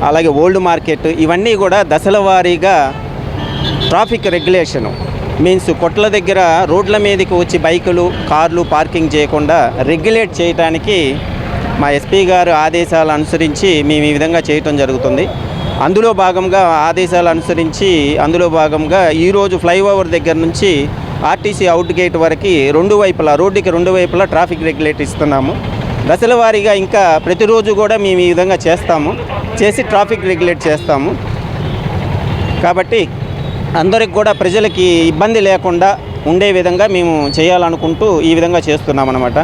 అలాగే ఓల్డ్ మార్కెట్, ఇవన్నీ కూడా దశల వారీగా ట్రాఫిక్ రెగ్యులేషను మీన్స్ కొట్ల దగ్గర రోడ్ల మీదకి వచ్చి బైకులు, కార్లు పార్కింగ్ చేయకుండా రెగ్యులేట్ చేయడానికి మా ఎస్పీ గారు ఆదేశాలు అనుసరించి మేము ఈ విధంగా చేయటం జరుగుతుంది. అందులో భాగంగా ఈరోజు ఫ్లైఓవర్ దగ్గర నుంచి ఆర్టీసీ అవుట్ గేట్ వరకు రోడ్డుకి రెండు వైపులా ట్రాఫిక్ రెగ్యులేట్ ఇస్తున్నాము. దశల వారీగా ఇంకా ప్రతిరోజు కూడా మేము ఈ విధంగా చేసి ట్రాఫిక్ రెగ్యులేట్ చేస్తాము. కాబట్టి అందరికి కూడా ప్రజలకి ఇబ్బంది లేకుండా ఉండే విధంగా మేము చేయాలనుకుంటూ ఈ విధంగా చేస్తున్నామన్నమాట.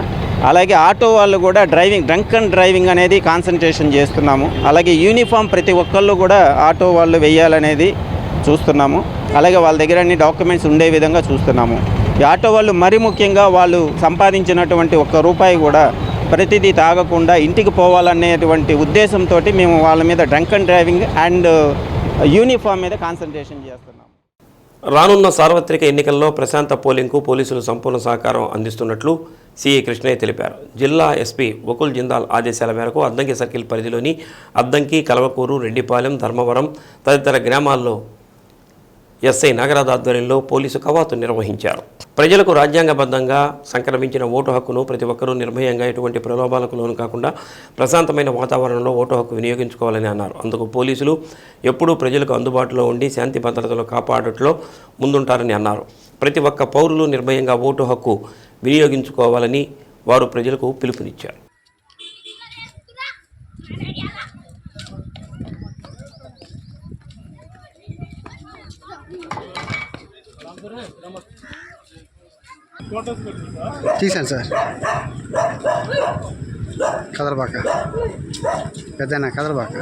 అలాగే ఆటో వాళ్ళు కూడా డ్రంక్ అండ్ డ్రైవింగ్ అనేది కాన్సన్ట్రేషన్ చేస్తున్నాము. అలాగే యూనిఫామ్ ప్రతి ఒక్కళ్ళు కూడా ఆటో వాళ్ళు వేయాలనేది చూస్తున్నాము. అలాగే వాళ్ళ దగ్గర అన్ని డాక్యుమెంట్స్ ఉండే విధంగా చూస్తున్నాము. ఈ ఆటో వాళ్ళు మరీ ముఖ్యంగా వాళ్ళు సంపాదించినటువంటి ₹1 కూడా ప్రతిదీ తాగకుండా ఇంటికి పోవాలనేటువంటి ఉద్దేశంతో మేము వాళ్ళ మీద drunk and driving and uniform మీద కాన్సన్ట్రేషన్ చేస్తున్నాము. రానున్న సార్వత్రిక ఎన్నికల్లో ప్రశాంత పోలింగ్కు పోలీసులు సంపూర్ణ సహకారం అందిస్తున్నట్లు సిఐ కృష్ణయ్య తెలిపారు. జిల్లా ఎస్పీ వకుల్ జిందాల్ ఆదేశాల మేరకు అద్దంకి సర్కిల్ పరిధిలోని అద్దంకి, కలవకూరు, రెడ్డిపాలెం, ధర్మవరం తదితర గ్రామాల్లో ఎస్ఐ నాగరాజ్ ఆధ్వర్యంలో పోలీసు కవాతు నిర్వహించారు. ప్రజలకు రాజ్యాంగబద్ధంగా సంక్రమించిన ఓటు హక్కును ప్రతి ఒక్కరూ నిర్భయంగా ఎటువంటి ప్రలోభాలకు లోను కాకుండా ప్రశాంతమైన వాతావరణంలో ఓటు హక్కు వినియోగించుకోవాలని అన్నారు. అందుకు పోలీసులు ఎప్పుడూ ప్రజలకు అందుబాటులో ఉండి శాంతి భద్రతలు కాపాడటంలో ముందుంటారని అన్నారు. ప్రతి ఒక్క పౌరులు నిర్భయంగా ఓటు హక్కు వినియోగించుకోవాలని వారు ప్రజలకు పిలుపునిచ్చారు. తీసాను సార్. కదలబాక పెద్దనా కదలబాక.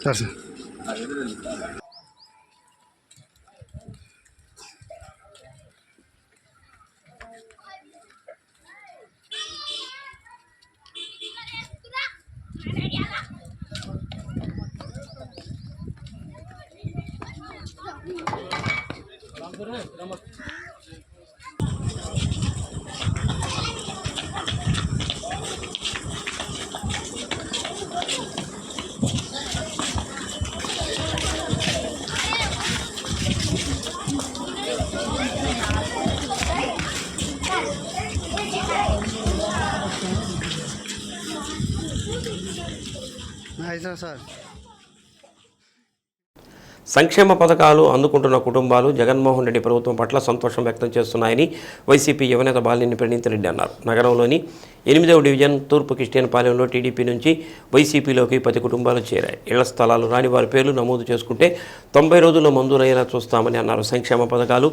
Sir sir sir. సంక్షేమ పథకాలు అందుకుంటున్న కుటుంబాలు జగన్మోహన్ రెడ్డి ప్రభుత్వం పట్ల సంతోషం వ్యక్తం చేస్తున్నాయని వైసీపీ యువనేత బాలినేని ప్రణీత్ రెడ్డి అన్నారు. నగరంలోని 8వ డివిజన్ తూర్పు కిస్టియన్పాలెంలో టీడీపీ నుంచి వైసీపీలోకి 10 కుటుంబాలు చేరాయి. ఇళ్ల స్థలాలు రాని వారి పేర్లు నమోదు చేసుకుంటే 90 రోజుల్లో మంజూరయ్యేలా చూస్తామని అన్నారు. సంక్షేమ పథకాలు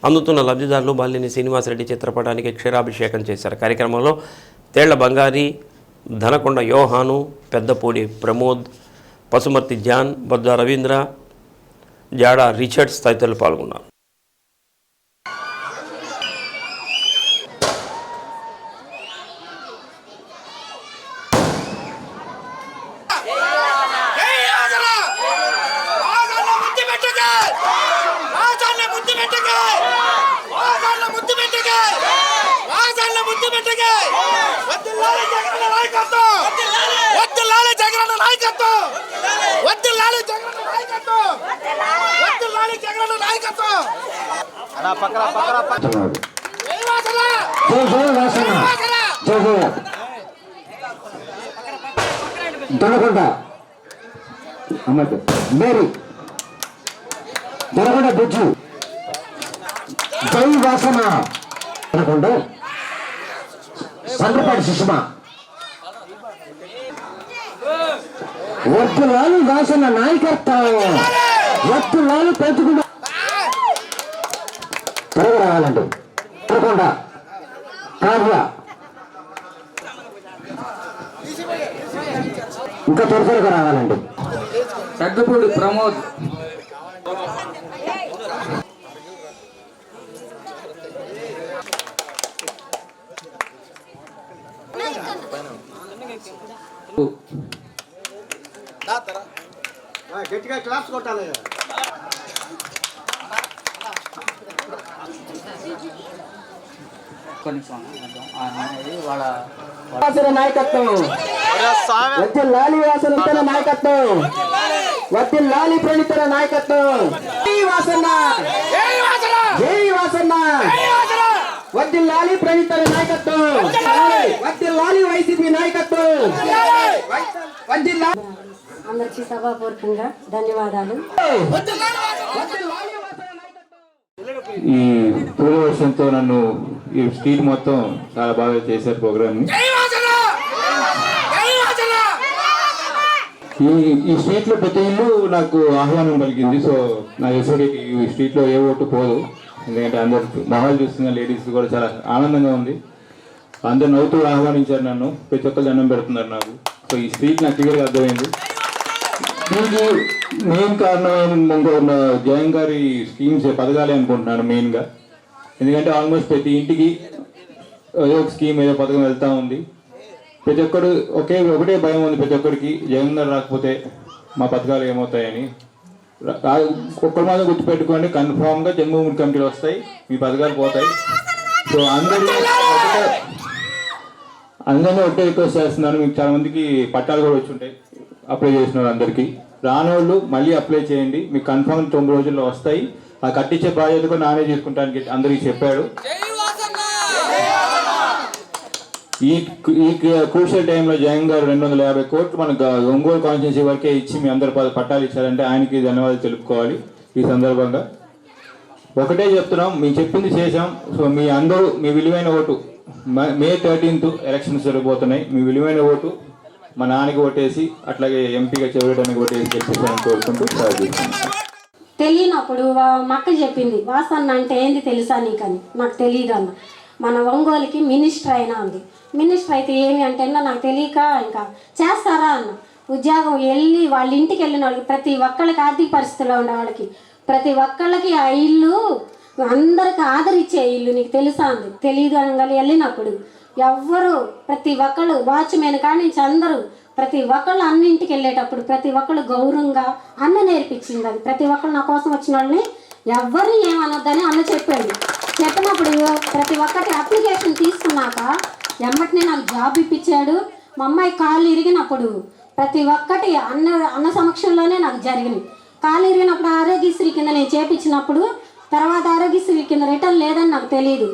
అందుతున్న లబ్ధిదారులు బాలినేని శ్రీనివాసరెడ్డి చిత్రపటానికి క్షీరాభిషేకం చేశారు. కార్యక్రమంలో తేళ్ల బంగారి, ధనకొండ యోహాను, పెద్దపూడి ప్రమోద్, పసుమర్తి జాన్, బొద్ద రవీంద్ర, జాడా రిచర్డ్స్ తదితరులు పాల్గొన్నారు. దొనకొండ మేరీ, దొనకొండ బుజ్జు, జై వాసన, దొనకొండ సండ్రపాటి సుష్మా, వర్తులాలు వాసన నాయకత్వం, వర్తులాలు పెంచుకుంటా త్వరగా రావాలండి. దొనకొండ కావ్య, ఇంకా త్వరగా రావాలండి. పెద్దపూడి ప్రమోద్, గట్టిగా క్లాస్ కొట్టాలి. నాయకత్వం, లాలి వాసన నాయకత్వం, లాలి ప్రణితుల నాయకత్వం, వాసన జై వాసన, లాలి ప్రణితుల నాయకత్వం, లాలి వైసీపీ నాయకత్వం. అందరికీ సభాపూర్వకంగా ధన్యవాదాలు. ఈ పూర్వవర్షంతో నన్ను ఈ స్ట్రీట్ మొత్తం చాలా బాగా చేశారు ప్రోగ్రామ్ని. ఈ స్ట్రీట్లో ప్రతి ఇల్లు నాకు ఆహ్వానం కలిగింది. సో నా ఎస్ఓడికి ఈ స్ట్రీట్లో ఏ ఓటు పోదు, ఎందుకంటే అందరు మొహాలు చూస్తున్న లేడీస్ కూడా చాలా ఆనందంగా ఉంది. అందరు నవ్వుతూ ఆహ్వానించారు నన్ను, ప్రతి ఒక్కరు దండం పెడుతున్నారు నాకు. సో ఈ స్ట్రీట్ నాకు క్లియర్గా అర్థమైంది. దీనికి మెయిన్ కారణం జగన్ గారి స్కీమ్స్ పథకాలే అనుకుంటున్నాను మెయిన్గా. ఎందుకంటే ఆల్మోస్ట్ ప్రతి ఇంటికి ఏదో ఒక స్కీమ్ ఏదో పథకం వెళ్తూ ఉంది. ప్రతి ఒక్కరు ఒకటే భయం ఉంది ప్రతి ఒక్కరికి, జగన్ గారు రాకపోతే మా పథకాలు ఏమవుతాయని. ఒక్కరి మాత్రం గుర్తుపెట్టుకోండి, కన్ఫామ్గా జన్మభూమి కమిటీలు వస్తాయి, మీ పథకాలు పోతాయి. సో అందరినీ ఒకటే రిక్వెస్ట్ చేస్తున్నాను. మీకు చాలా మందికి పట్టాలు కూడా వచ్చి ఉంటాయి, అప్లై చేసిన వాళ్ళందరికీ. రానోళ్ళు మళ్ళీ అప్లై చేయండి, మీకు కన్ఫర్మ్ 9 రోజుల్లో వస్తాయి. ఆ కట్టించే బాధ్యత కూడా నానే చేసుకుంటానికి అందరికీ చెప్పాడు. ఈ క్రూషియల్ టైంలో జగన్ గారు 250 కోట్లు మనకు ఒంగోలు కాన్స్టిట్యున్సీ వరకే ఇచ్చి మీ అందరు పట్టాలు ఇచ్చారంటే ఆయనకి ధన్యవాదాలు తెలుపుకోవాలి ఈ సందర్భంగా. ఒకటే చెప్తున్నాం, మేము చెప్పింది చేసాం. సో మీ అందరూ మీ విలువైన ఓటు మే 13th ఎలక్షన్స్ జరగబోతున్నాయి. మీ విలువైన ఓటు మా నాన్నకి ఓటేసి అట్లాగే ఎంపీగా చేరడానికి ఓటేసి గెలిపించాలని కోరుకుంటూ సాధిస్తున్నాం. తెలియనప్పుడు మా అక్క చెప్పింది, వాసన్న అంటే ఏంది తెలుసా నీకని. నాకు తెలియదు అన్న. మన ఒంగోలుకి మినిస్టర్ అయినా ఉంది. మినిస్టర్ అయితే ఏమి అంటే నాకు తెలియక ఇంకా చేస్తారా అన్న. ఉద్యోగం వెళ్ళి వాళ్ళ ఇంటికి వెళ్ళిన వాళ్ళకి ప్రతి ఒక్కళ్ళకి ఆర్థిక పరిస్థితుల్లో ఉండే వాళ్ళకి ప్రతి ఒక్కళ్ళకి ఆ ఇల్లు అందరికి ఆదరిచ్చే ఇల్లు నీకు తెలుసా అంది. తెలియదు అనగాలి వెళ్ళినప్పుడు ఎవ్వరు ప్రతి ఒక్కళ్ళు వాచ్మెన్ కాడి నుంచి అందరూ ప్రతి ఒక్కళ్ళు అన్నింటికి వెళ్ళేటప్పుడు ప్రతి ఒక్కళ్ళు గౌరవంగా అన్న నేర్పించింది. అది ప్రతి ఒక్కళ్ళు నా కోసం వచ్చిన వాళ్ళని ఎవ్వరిని ఏమనొద్దని అన్న చెప్పాడు. చెప్పినప్పుడు ప్రతి ఒక్కటి అప్లికేషన్ తీసుకున్నాక ఎమ్మటినే నాకు జాబ్ ఇప్పించాడు. మా అమ్మాయి కాళ్ళు ఇరిగినప్పుడు ప్రతి ఒక్కటి అన్న సమక్షంలోనే నాకు జరిగింది. కాళ్ళు ఇరిగినప్పుడు ఆరోగ్యశ్రీ కింద నేను చేపించినప్పుడు తర్వాత ఆరోగ్యశ్రీ కింద రిటర్న్ లేదని నాకు తెలియదు.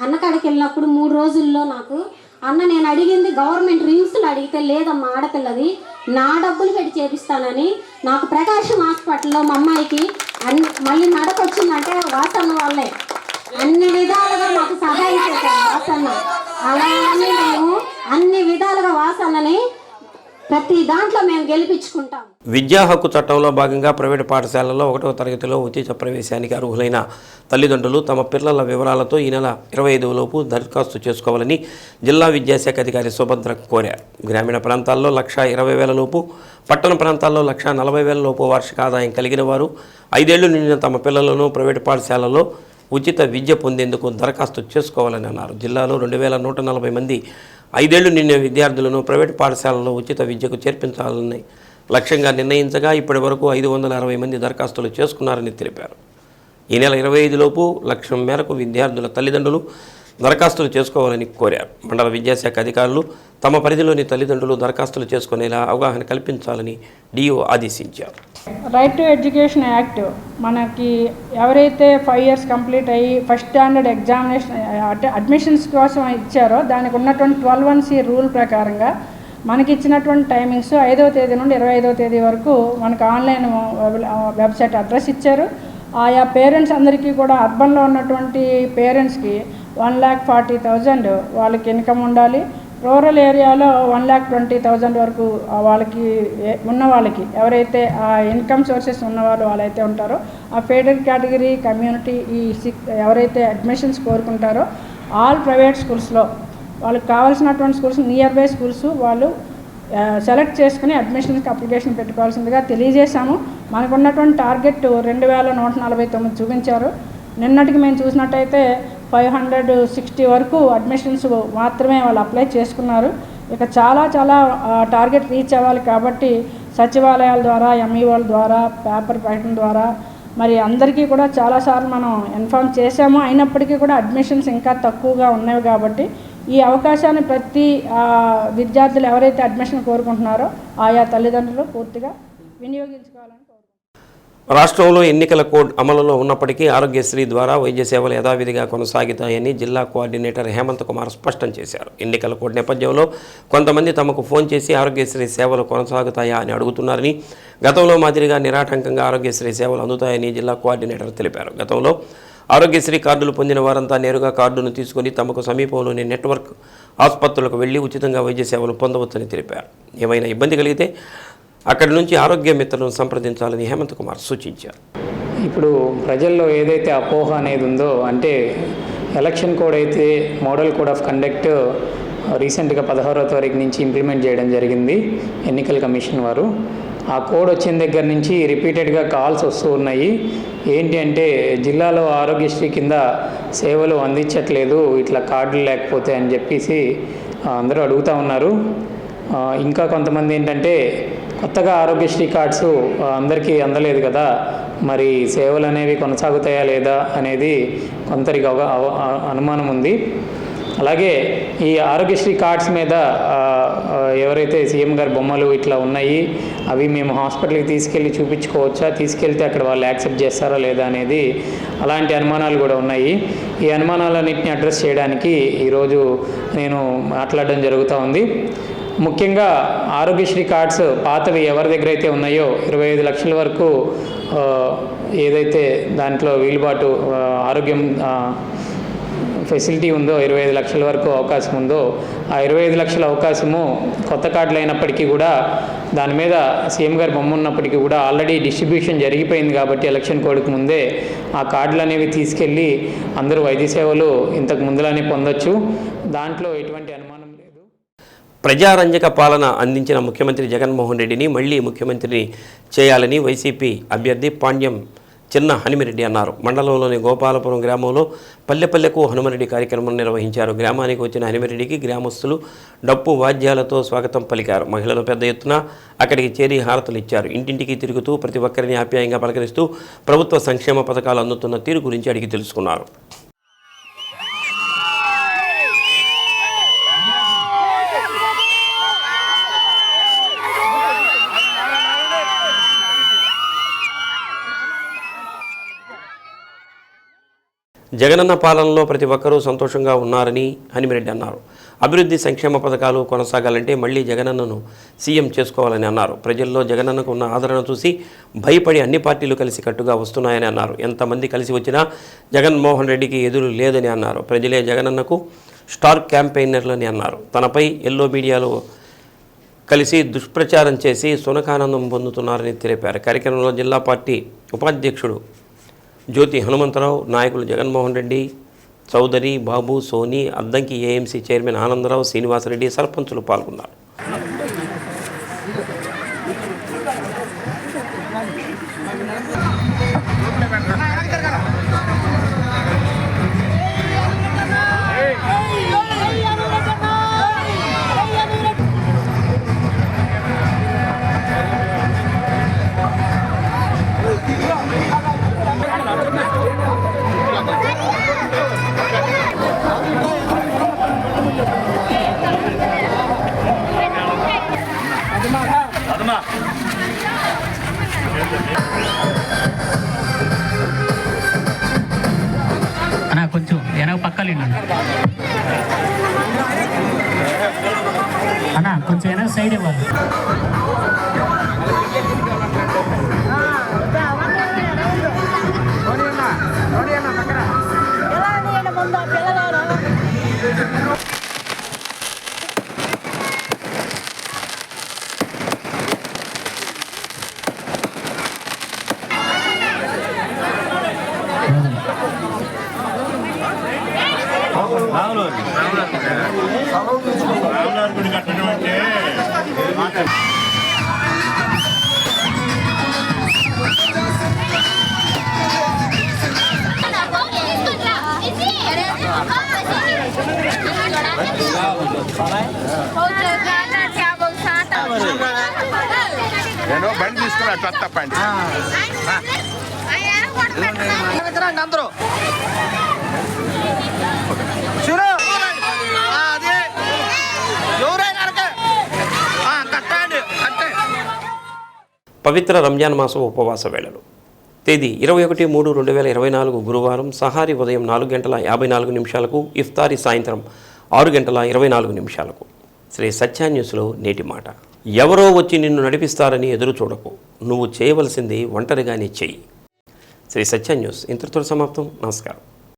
అన్నకాడికి వెళ్ళినప్పుడు 3 రోజుల్లో నాకు అన్న నేను అడిగింది గవర్నమెంట్ రిమ్స్లో అడిగితే లేదమ్మా ఆడపిల్లది నా డబ్బులు పెట్టి చేపిస్తానని నాకు ప్రకాశం హాస్పిటల్లో మా అమ్మాయికి మళ్ళీ నడకొచ్చిందంటే వాసన్న వాళ్ళే అన్ని విధాలుగా మాకు సహాయం చేశారు వాసన్న. అలానే మేము అన్ని విధాలుగా వాసన్నని ప్రతి దాంట్లో మేము గెలిపించుకుంటాం. విద్యా హక్కు చట్టంలో భాగంగా ప్రైవేటు పాఠశాలల్లో 1వ తరగతిలో ఉచిత ప్రవేశానికి అర్హులైన తల్లిదండ్రులు తమ పిల్లల వివరాలతో ఈ నెల 25 లోపు దరఖాస్తు చేసుకోవాలని జిల్లా విద్యాశాఖ అధికారి సుభద్ర కోరారు. గ్రామీణ ప్రాంతాల్లో 1,20,000 లోపు, పట్టణ ప్రాంతాల్లో 1,40,000 లోపు వార్షిక ఆదాయం కలిగిన వారు 5 ఏళ్లు నిండిన తమ పిల్లలను ప్రైవేటు పాఠశాలలో ఉచిత విద్య పొందేందుకు దరఖాస్తు చేసుకోవాలని అన్నారు. జిల్లాలో 2,140 మంది 5 ఏళ్లు నిండిన విద్యార్థులను ప్రైవేటు పాఠశాలలో ఉచిత విద్యకు చేర్పించాలని లక్ష్యంగా నిర్ణయించగా ఇప్పటి వరకు 560 మంది దరఖాస్తులు చేసుకున్నారని తెలిపారు. ఈ నెల 25 లోపు లక్ష్యం మేరకు విద్యార్థుల తల్లిదండ్రులు దరఖాస్తులు చేసుకోవాలని కోరారు. మండల విద్యాశాఖ అధికారులు తమ పరిధిలోని తల్లిదండ్రులు దరఖాస్తులు చేసుకునేలా అవగాహన కల్పించాలని డిఓ ఆదేశించారు. రైట్ టు ఎడ్యుకేషన్ యాక్ట్ మనకి ఎవరైతే 5 years కంప్లీట్ అయ్యి ఫస్ట్ స్టాండర్డ్ ఎగ్జామినేషన్ అడ్మిషన్స్ కోసం ఇచ్చారో దానికి ఉన్నటువంటి 12(1)(c) రూల్ ప్రకారంగా మనకి ఇచ్చినటువంటి టైమింగ్స్ 5వ తేదీ నుండి 25వ తేదీ వరకు మనకు ఆన్లైన్ వెబ్సైట్ అడ్రస్ ఇచ్చారు. ఆయా పేరెంట్స్ అందరికీ కూడా అర్బన్లో ఉన్నటువంటి పేరెంట్స్కి 1,40,000 వాళ్ళకి ఇన్కమ్ ఉండాలి. రూరల్ ఏరియాలో 1,20,000 వరకు వాళ్ళకి ఉన్న వాళ్ళకి ఎవరైతే ఆ ఇన్కమ్ సోర్సెస్ ఉన్నవాళ్ళు వాళ్ళైతే ఉంటారో ఆ ఫేడెడ్ కేటగిరీ కమ్యూనిటీ ఎవరైతే అడ్మిషన్స్ కోరుకుంటారో ఆల్ ప్రైవేట్ స్కూల్స్లో వాళ్ళకి కావాల్సినటువంటి స్కూల్స్ నియర్ బై స్కూల్స్ వాళ్ళు సెలెక్ట్ చేసుకుని అడ్మిషన్స్కి అప్లికేషన్ పెట్టుకోవాల్సిందిగా తెలియజేశాము. మనకున్నటువంటి టార్గెట్ 2,149 చూపించారు. నిన్నటికి మేము చూసినట్టయితే 560 వరకు అడ్మిషన్స్ మాత్రమే వాళ్ళు అప్లై చేసుకున్నారు. ఇక చాలా టార్గెట్ రీచ్ అవ్వాలి కాబట్టి సచివాలయాల ద్వారా ఎంఈఓల ద్వారా పేపర్ ప్రకటన ద్వారా మరి అందరికీ కూడా చాలాసార్లు మనం ఇన్ఫార్మ్ చేశాము. అయినప్పటికీ కూడా అడ్మిషన్స్ ఇంకా తక్కువగా ఉన్నాయి కాబట్టి ఈ అవకాశాన్ని ప్రతి విద్యార్థులు ఎవరైతే అడ్మిషన్ కోరుకుంటున్నారో ఆయా తల్లిదండ్రులు పూర్తిగా వినియోగించుకోవాలని రాష్ట్రంలో ఎన్నికల కోడ్ అమలులో ఉన్నప్పటికీ ఆరోగ్యశ్రీ ద్వారా వైద్య సేవలు యథావిధిగా కొనసాగుతాయని జిల్లా కోఆర్డినేటర్ హేమంత్ కుమార్ స్పష్టం చేశారు. ఎన్నికల కోడ్ నేపథ్యంలో కొంతమంది తమకు ఫోన్ చేసి ఆరోగ్యశ్రీ సేవలు కొనసాగుతాయా అని అడుగుతున్నారని, గతంలో మాదిరిగా నిరాటంకంగా ఆరోగ్యశ్రీ సేవలు అందుతాయని జిల్లా కోఆర్డినేటర్ తెలిపారు. గతంలో ఆరోగ్యశ్రీ కార్డులు పొందిన వారంతా నేరుగా కార్డును తీసుకుని తమకు సమీపంలోని నెట్వర్క్ ఆసుపత్రులకు వెళ్లి ఉచితంగా వైద్య సేవలు పొందవచ్చని తెలిపారు. ఏమైనా ఇబ్బంది కలిగితే అక్కడి నుంచి ఆరోగ్య మిత్రులను సంప్రదించాలని హేమంత్ కుమార్ సూచించారు. ఇప్పుడు ప్రజల్లో ఏదైతే అపోహ అనేది ఉందో, అంటే ఎలక్షన్ కోడ్ అయితే మోడల్ కోడ్ ఆఫ్ కండక్ట్ రీసెంట్గా 16వ తారీఖు నుంచి ఇంప్లిమెంట్ చేయడం జరిగింది ఎన్నికల కమిషన్ వారు. ఆ కోడ్ వచ్చిన దగ్గర నుంచి రిపీటెడ్గా కాల్స్ వస్తూ ఉన్నాయి. ఏంటి అంటే జిల్లాలో ఆరోగ్యశ్రీ కింద సేవలు అందించట్లేదు ఇట్లా కార్డులు లేకపోతే అని చెప్పేసి అందరూ అడుగుతూ ఉన్నారు. ఇంకా కొంతమంది ఏంటంటే కొత్తగా ఆరోగ్యశ్రీ కార్డ్స్ అందరికీ అందలేదు కదా, మరి సేవలు అనేవి కొనసాగుతాయా లేదా అనేది కొందరికి అనుమానం ఉంది. అలాగే ఈ ఆరోగ్యశ్రీ కార్డ్స్ మీద ఎవరైతే సీఎం గారి బొమ్మలు ఇట్లా ఉన్నాయి అవి మేము హాస్పిటల్కి తీసుకెళ్ళి చూపించుకోవచ్చా, తీసుకెళ్తే అక్కడ వాళ్ళు యాక్సెప్ట్ చేస్తారా లేదా అనేది అలాంటి అనుమానాలు కూడా ఉన్నాయి. ఈ అనుమానాలన్నింటినీ అడ్రస్ చేయడానికి ఈరోజు నేను మాట్లాడడం జరుగుతూ ఉంది. ముఖ్యంగా ఆరోగ్యశ్రీ కార్డ్స్ పాతవి ఎవరి దగ్గర అయితే ఉన్నాయో 25 లక్షల వరకు ఏదైతే దాంట్లో వీలుబాటు ఆరోగ్యం ఫెసిలిటీ ఉందో 25 లక్షల వరకు అవకాశం ఉందో ఆ 25 లక్షల అవకాశము కొత్త కార్డులు అయినప్పటికీ కూడా దాని మీద సీఎం గారి బొమ్మ ఉన్నప్పటికీ కూడా ఆల్రెడీ డిస్ట్రిబ్యూషన్ జరిగిపోయింది కాబట్టి ఎలక్షన్ కోడ్కి ముందే ఆ కార్డులు అనేవి తీసుకెళ్ళి అందరూ వైద్య సేవలు ఇంతకు ముందులానే పొందొచ్చు. దాంట్లో ఎటువంటి అనుమానం లేదు. ప్రజారంజక పాలన అందించిన ముఖ్యమంత్రి జగన్మోహన్ రెడ్డిని మళ్లీ ముఖ్యమంత్రిని చేయాలని వైసీపీ అభ్యర్థి పాండ్యం చిన్న హనుమిరెడ్డి అన్నారు. మండలంలోని గోపాలపురం గ్రామంలో పల్లెపల్లెకు హనుమరెడ్డి కార్యక్రమం నిర్వహించారు. గ్రామానికి వచ్చిన హనుమరెడ్డికి గ్రామస్తులు డప్పు వాద్యాలతో స్వాగతం పలికారు. మహిళలు పెద్ద ఎత్తున అక్కడికి చేరి హారతులు ఇచ్చారు. ఇంటింటికి తిరుగుతూ ప్రతి ఒక్కరిని ఆప్యాయంగా పలకరిస్తూ ప్రభుత్వ సంక్షేమ పథకాలు అందుతున్న తీరు గురించి అడిగి తెలుసుకున్నారు. జగనన్న పాలనలో ప్రతి ఒక్కరూ సంతోషంగా ఉన్నారని హనుమిరెడ్డి అన్నారు. అభివృద్ధి సంక్షేమ పథకాలు కొనసాగాలంటే మళ్లీ జగనన్నను సీఎం చేసుకోవాలని అన్నారు. ప్రజల్లో జగనన్నకు ఉన్న ఆదరణ చూసి భయపడి అన్ని పార్టీలు కలిసి కట్టుగా వస్తున్నాయని అన్నారు. ఎంతమంది కలిసి వచ్చినా జగన్మోహన్ రెడ్డికి ఎదురు లేదని అన్నారు. ప్రజలే జగనన్నకు స్టార్ క్యాంపెయినర్లని అన్నారు. తనపై ఎల్లో మీడియాలో కలిసి దుష్ప్రచారం చేసి సునకానందం పొందుతున్నారని తెలిపారు. కార్యక్రమంలో జిల్లా పార్టీ ఉపాధ్యక్షుడు జ్యోతి హనుమంతరావు, నాయకులు జగన్మోహన్ రెడ్డి, చౌదరి, బాబు, సోని, అద్దంకి ఏఎంసీ చైర్మన్ ఆనందరావు, శ్రీనివాసరెడ్డి, సర్పంచులు పాల్గొన్నారు. అన్నా కొంచెం వెనక పక్కలు అన్నా కొంచెం వెనక సైడ్ ఇవ్వాలి. నేను బండి తీసుకున్నా కొత్త పండి అందరూ పవిత్ర రంజాన్ మాసం ఉపవాస వేళలు. తేదీ 21/3/2024 గురువారం. సహారీ ఉదయం 4:54 ఇఫ్తారీ సాయంత్రం 6:24 శ్రీ సత్య న్యూస్లో నేటి మాట. ఎవరో వచ్చి నిన్ను నడిపిస్తారని ఎదురు చూడకు, నువ్వు చేయవలసింది ఒంటరిగానే చెయ్యి. శ్రీ సత్య న్యూస్ ఇంతటితో సమాప్తం. నమస్కారం.